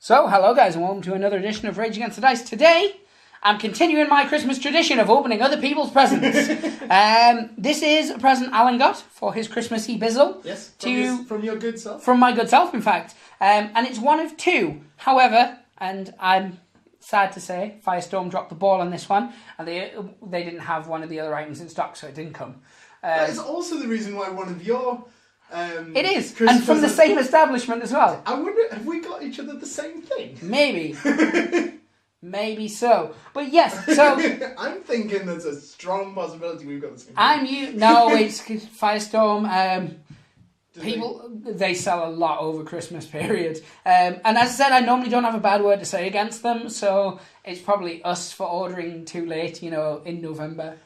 So, hello guys and welcome to another edition of Rage Against the Dice. Today, I'm continuing my Christmas tradition of opening other people's presents. This is a present Alan got for his Christmassy bizzle. Yes, from your good self. From my good self, in fact. And it's one of two. However, and I'm sad to say, Firestorm dropped the ball on this one, and they didn't have one of the other items in stock, so it didn't come. That is also the reason why one of your... it is, Christmas and from the same establishment as well. I wonder, have we got each other the same thing? Maybe. Maybe so. But yes, so... I'm thinking there's a strong possibility we've got the same thing. No, it's Firestorm. People, they sell a lot over Christmas period. And as I said, I normally don't have a bad word to say against them, so it's probably us for ordering too late, in November.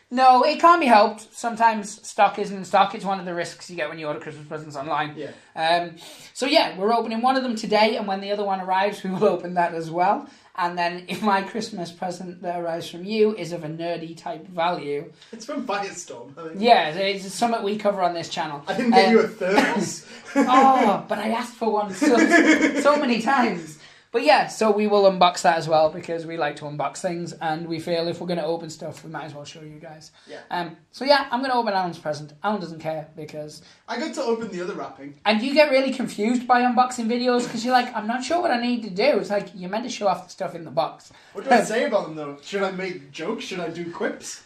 No, it can't be helped. Sometimes stock isn't in stock. It's one of the risks you get when you order Christmas presents online. Yeah. So yeah, we're opening one of them today, and when the other one arrives, we will open that as well. And then if my Christmas present that arrives from you is of a nerdy type value... It's from Firestorm, I think. Yeah, it's something we cover on this channel. I didn't get you a thermos. Oh, but I asked for one so many times. But yeah, so we will unbox that as well, because we like to unbox things, and we feel if we're going to open stuff, we might as well show you guys. Yeah. So yeah, I'm going to open Alan's present. Alan doesn't care, because... I got to open the other wrapping. And you get really confused by unboxing videos, because you're like, I'm not sure what I need to do. It's like, you're meant to show off the stuff in the box. What do I say about them, though? Should I make jokes? Should I do quips?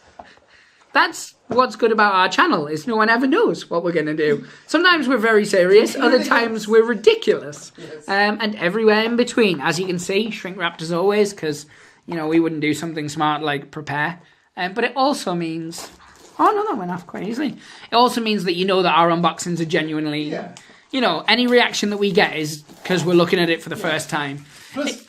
That's what's good about our channel, is no one ever knows what we're going to do. Sometimes we're very serious, other times we're ridiculous. Yes. And everywhere in between. As you can see, shrink wrapped as always, because, we wouldn't do something smart like prepare. But it also means... Oh, no, that went off quite easily. It also means that that our unboxings are genuinely... Yeah. Any reaction that we get is because we're looking at it for the first time. Plus,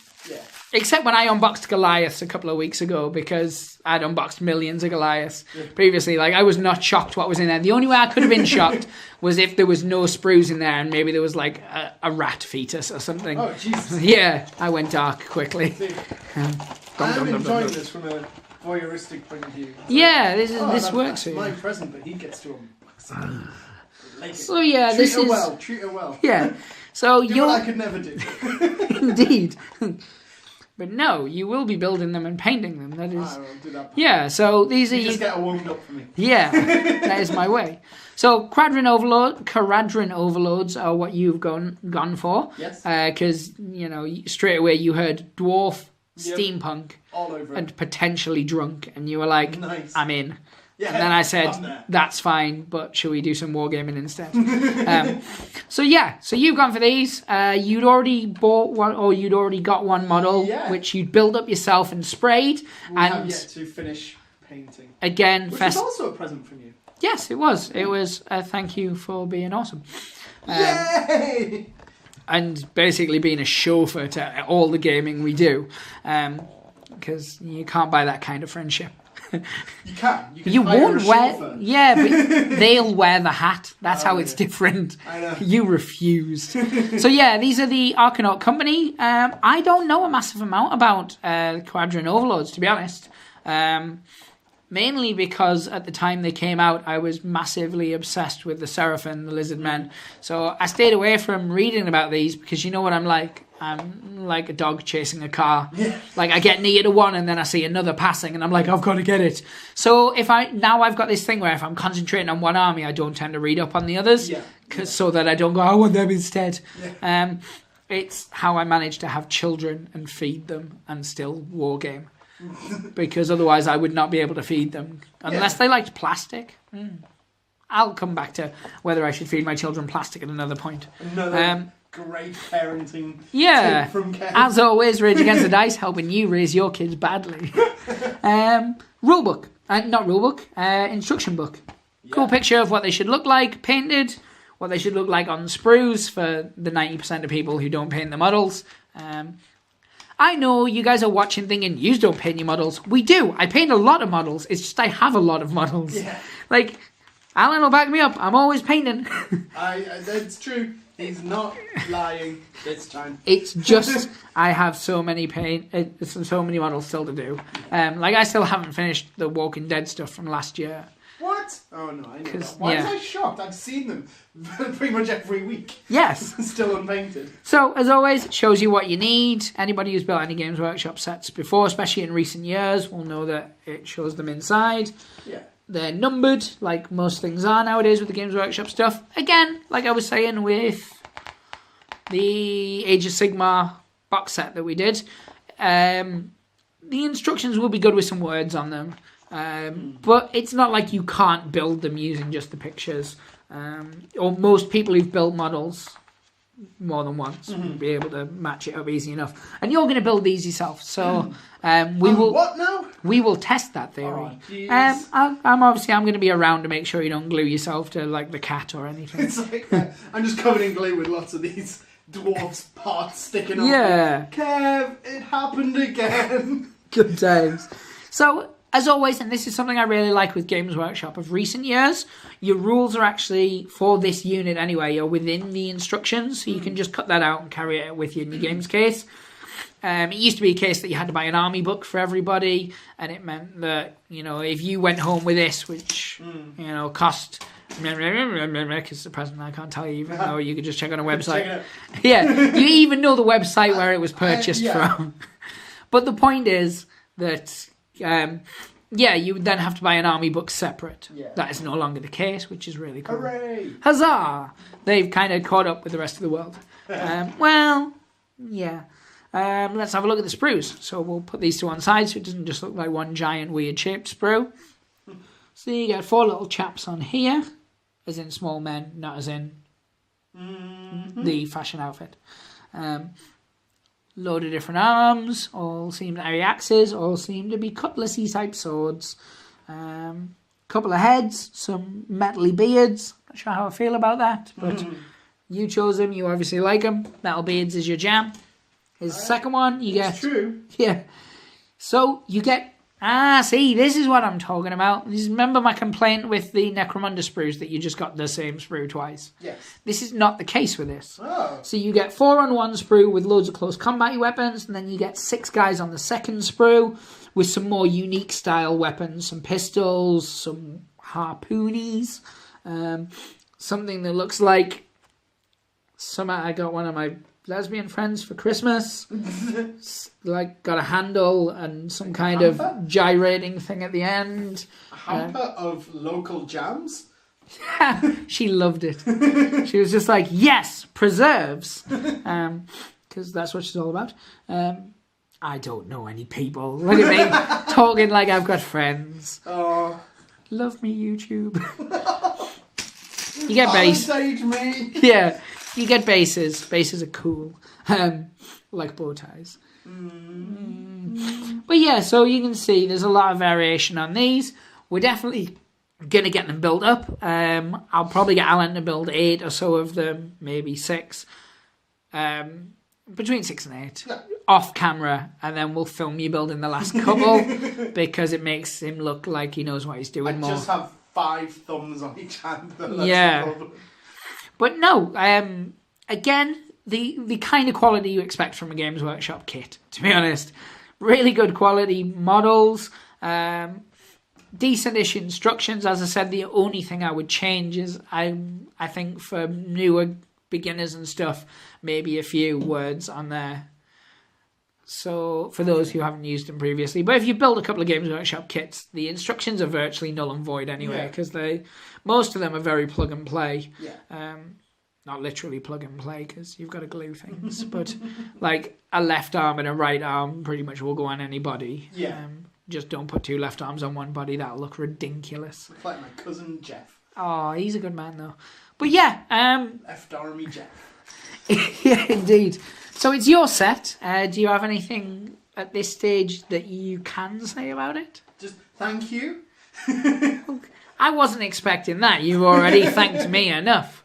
Except when I unboxed Goliaths a couple of weeks ago, because I'd unboxed millions of Goliaths previously. Like, I was not shocked what was in there. The only way I could have been shocked was if there was no sprues in there and maybe there was like a rat fetus or something. Oh, Jesus. Yeah, I went dark quickly. I'm enjoying this from a voyeuristic point of view. Yeah, this works for you. My present, but he gets to unbox it. So yeah, Treat her well. Yeah. So you I could never do. Indeed. But no, you will be building them and painting them. That is. I will do that. Yeah, so these are... You just get warmed up for me. Yeah, that is my way. So Kharadron Overlords are what you've gone for. Yes. Because, straight away you heard dwarf, steampunk, all over and potentially drunk. And you were like, nice. I'm in. Yeah, and then I said, that's fine, but should we do some wargaming instead? So you've gone for these. You'd already bought one, or you'd already got one model, which you'd built up yourself and sprayed. We have yet to finish painting. Again, which was also a present from you. Yes, it was. It was a thank you for being awesome. Yay! And basically being a chauffeur to all the gaming we do. Because you can't buy that kind of friendship. You can. You won't wear... Yeah, but they'll wear the hat. That's how it's different. I know. You refused. So yeah, these are the Arkanaut Company. I don't know a massive amount about Kharadron Overlords, to be honest. Mainly because at the time they came out, I was massively obsessed with the Seraphim, the Lizard Men. So I stayed away from reading about these because you know what I'm like. I'm like a dog chasing a car. Yeah. Like I get near to one and then I see another passing and I'm like, I've got to get it. So now I've got this thing where if I'm concentrating on one army, I don't tend to read up on the others. So that I don't go, I want them instead. Yeah. It's how I manage to have children and feed them and still wargame. Because otherwise I would not be able to feed them. Unless they liked plastic. I'll come back to whether I should feed my children plastic at another point. Great parenting tip from Ken. As always, Rage Against the Dice, helping you raise your kids badly. Rulebook. Not rulebook. Instruction book. Cool picture of what they should look like, painted, what they should look like on sprues for the 90% of people who don't paint the models. I know you guys are watching thinking, you don't paint your models. We do. I paint a lot of models. It's just I have a lot of models. Yeah. Like, Alan will back me up. I'm always painting. That's true. He's not lying this time. It's just I have so many models still to do. Like I still haven't finished the Walking Dead stuff from last year. What? What? Oh no, I know that. Why was I shocked? I've seen them pretty much every week. Yes. Still unpainted. So, as always, it shows you what you need. Anybody who's built any Games Workshop sets before, especially in recent years, will know that it shows them inside. Yeah. They're numbered, like most things are nowadays with the Games Workshop stuff. Again, like I was saying with the Age of Sigmar box set that we did, the instructions will be good with some words on them. But it's not like you can't build them using just the pictures. Or most people who've built models more than once will be able to match it up easy enough. And you're going to build these yourself. So we will. What now? We will test that theory. Oh, I'm going to be around to make sure you don't glue yourself to like the cat or anything. It's like I'm just covered in glue with lots of these dwarfs parts sticking off. Yeah. Kev, it happened again. Good times. So, as always, and this is something I really like with Games Workshop of recent years, your rules are actually, for this unit anyway, are within the instructions, so you can just cut that out and carry it with you in your games case. It used to be a case that you had to buy an army book for everybody, and it meant that, if you went home with this, which, cost... because the present I can't tell you, even though you could just check on a website. Yeah, you even know the website where it was purchased from. But the point is that... you would then have to buy an army book separate. Yeah. That is no longer the case, which is really cool. Hooray! Huzzah! They've kind of caught up with the rest of the world. Let's have a look at the sprues. So we'll put these to one side so it doesn't just look like one giant weird shaped sprue. So you get 4 little chaps on here, as in small men, not as in the fashion outfit. Load of different arms, all seem to be axes, all seem to be cutlassy type swords. Couple of heads, some metally beards. Not sure how I feel about that, but you chose them, you obviously like them. Metal beards is your jam. His second one, you get... True. Yeah. So you get... see, this is what I'm talking about. Remember my complaint with the Necromunda sprues that you just got the same sprue twice? Yes. This is not the case with this. Oh. So you get 4 on one sprue with loads of close combat weapons, and then you get 6 guys on the second sprue with some more unique style weapons, some pistols, some harpoonies, something that looks like I got one of my lesbian friends for Christmas. Got a handle and some kind of gyrating thing at the end. A hamper of local jams? She loved it. She was just like, yes, preserves. Because that's what she's all about. I don't know any people. Look at me, talking like I've got friends. Oh. Love me, YouTube. You get base. Me. Yeah. You get bases. Bases are cool. Like bow ties. But yeah, so you can see there's a lot of variation on these. We're definitely going to get them built up. I'll probably get Alan to build 8 or so of them, maybe 6. Between 6 and 8. Yeah. Off camera, and then we'll film you building the last couple because it makes him look like he knows what he's doing more. Just have 5 thumbs on each hand. Yeah. But no, again, the kind of quality you expect from a Games Workshop kit, to be honest. Really good quality models, decent-ish instructions. As I said, the only thing I would change is, I think for newer beginners and stuff, maybe a few words on there. So, for those who haven't used them previously. But if you build a couple of Games Workshop kits, the instructions are virtually null and void anyway, because most of them are very plug and play. Yeah. Not literally plug and play, because you've got to glue things. But, like, a left arm and a right arm pretty much will go on any body. Yeah. Just don't put 2 left arms on one body. That'll look ridiculous. Looks like my cousin Jeff. Oh, he's a good man, though. But yeah. Left army Jeff. Yeah, indeed. So it's your set. Do you have anything at this stage that you can say about it? Just thank you. I wasn't expecting that. You already thanked me enough.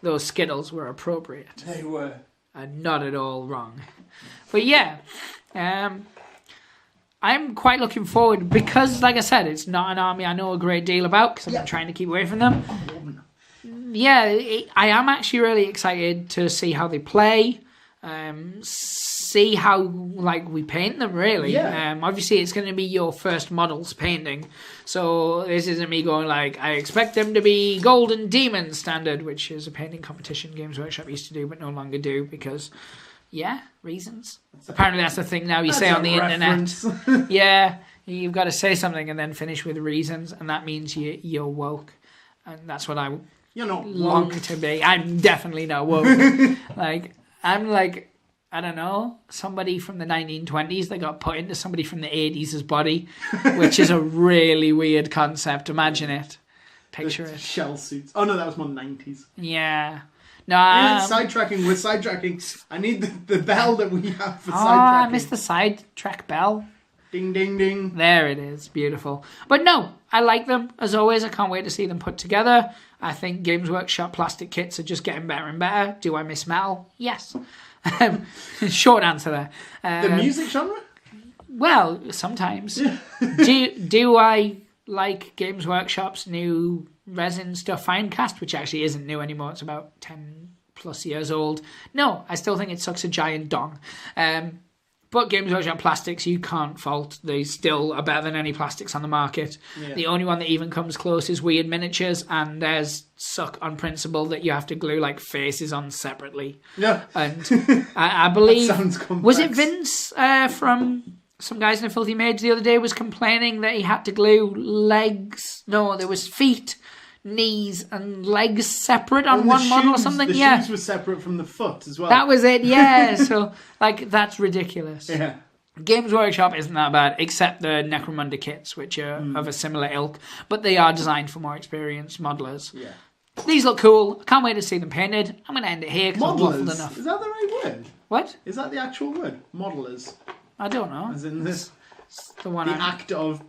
Those Skittles were appropriate. They were. And not at all wrong. But yeah, I'm quite looking forward because, like I said, it's not an army I know a great deal about because I've been trying to keep away from them. Yeah, I am actually really excited to see how they play. see how we paint them, really. Yeah. Obviously, it's going to be your first models painting. So this isn't me going I expect them to be Golden Demon standard, which is a painting competition Games Workshop used to do, but no longer do because, reasons. Apparently, that's the thing now you say on the internet. Yeah, you've got to say something and then finish with reasons, and that means you're woke. And that's what You're not long woke. to be. I'm definitely not woke. I'm I don't know, somebody from the 1920s that got put into somebody from the 80s' body, which is a really weird concept. Imagine it. Picture it. Shell suits. Oh no, that was more 90s. Yeah. No. Sidetracking. We're sidetracking. I need the bell that we have for sidetracking. I missed the sidetrack bell. Ding, ding, ding. There it is. Beautiful. But no, I like them. As always, I can't wait to see them put together. I think Games Workshop plastic kits are just getting better and better. Do I miss metal? Yes. Short answer there. The music genre? Well, sometimes. do I like Games Workshop's new resin stuff, Finecast, which actually isn't new anymore. It's about 10 plus years old. No, I still think it sucks a giant dong. But Games Workshop plastics, you can't fault. They still are better than any plastics on the market. Yeah. The only one that even comes close is Weird Miniatures, and theirs suck on principle that you have to glue faces on separately. Yeah. And I believe... That sounds complex. Was it Vince from Some Guys in a Filthy Mage the other day was complaining that he had to glue legs... No, there was feet, knees and legs separate on one model or something. The shoes were separate from the foot as well. That was it, yeah. So, that's ridiculous. Yeah. Games Workshop isn't that bad, except the Necromunda kits, which are of a similar ilk, but they are designed for more experienced modelers. Yeah. These look cool. I can't wait to see them painted. I'm going to end it here because I've waffled enough. Is that the right word? What? Is that the actual word? Modelers? I don't know. As in this, the act of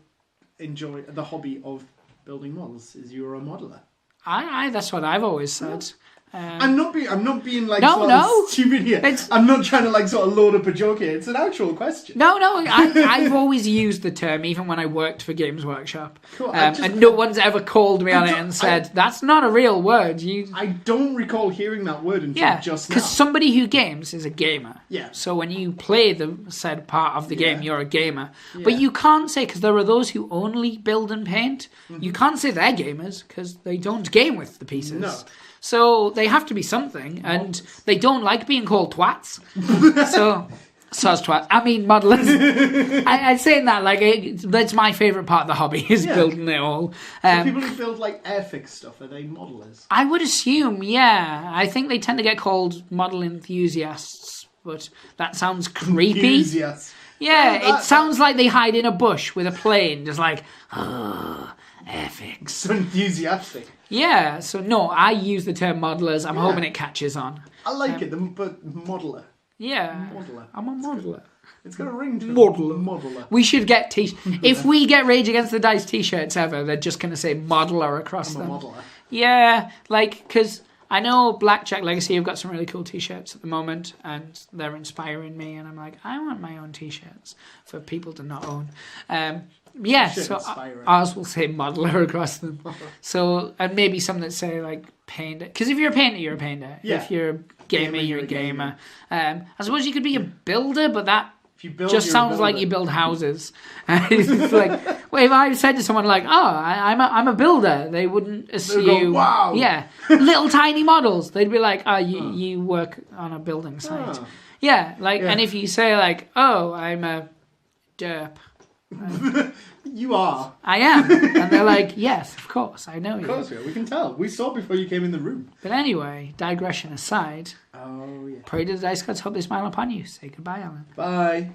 the hobby of building models is you're a modeler. That's what I've always said. I'm not being No. stupid here. I'm not trying to sort of load up a joke here. It's an actual question. No, I've always used the term even when I worked for Games Workshop. Cool. And no one's ever called me on it and said, that's not a real word. I don't recall hearing that word until just now. Because somebody who games is a gamer. Yeah. So when you play the said part of the game, you're a gamer. Yeah. But you can't say, because there are those who only build and paint, you can't say they're gamers because they don't game with the pieces. No. So they have to be something, and they don't like being called twats. So's twats. I mean, modelers. I'm saying that that's my favourite part of the hobby is building it all. So people who build Airfix stuff, are they modelers? I would assume, yeah. I think they tend to get called model enthusiasts, but that sounds creepy. Enthusiasts. Yeah, it sounds like they hide in a bush with a plane, just Airfix. So enthusiastic. Yeah, so no, I use the term modelers. I'm hoping it catches on. I like it, but modeler. Yeah. Modeler. I'm a modeler. It's got a ring to it. Modeler. We should get if we get Rage Against the Dice t-shirts ever, they're just going to say modeler across them. I'm a modeler. Yeah, because I know Blackjack Legacy have got some really cool t-shirts at the moment, and they're inspiring me, and I'm like, I want my own t-shirts for people to not own. So ours will say modeler across them. So, and maybe some that say painter. Because if you're a painter, you're a painter. Yeah. If you're a gamer, you're a gamer. I suppose you could be a builder, but that just sounds like you build houses. It's well, if I said to someone I'm a builder, they wouldn't assume. Go, wow. Yeah, little tiny models. They'd be like, you work on a building site. Yeah, and if you say I'm a derp. You are. I am. And they're like, yes, of course, I know you. Of course we are. We can tell. We saw before you came in the room. But anyway, digression aside. Oh, yeah. Pray to the dice gods, hope they smile upon you. Say goodbye, Alan. Bye.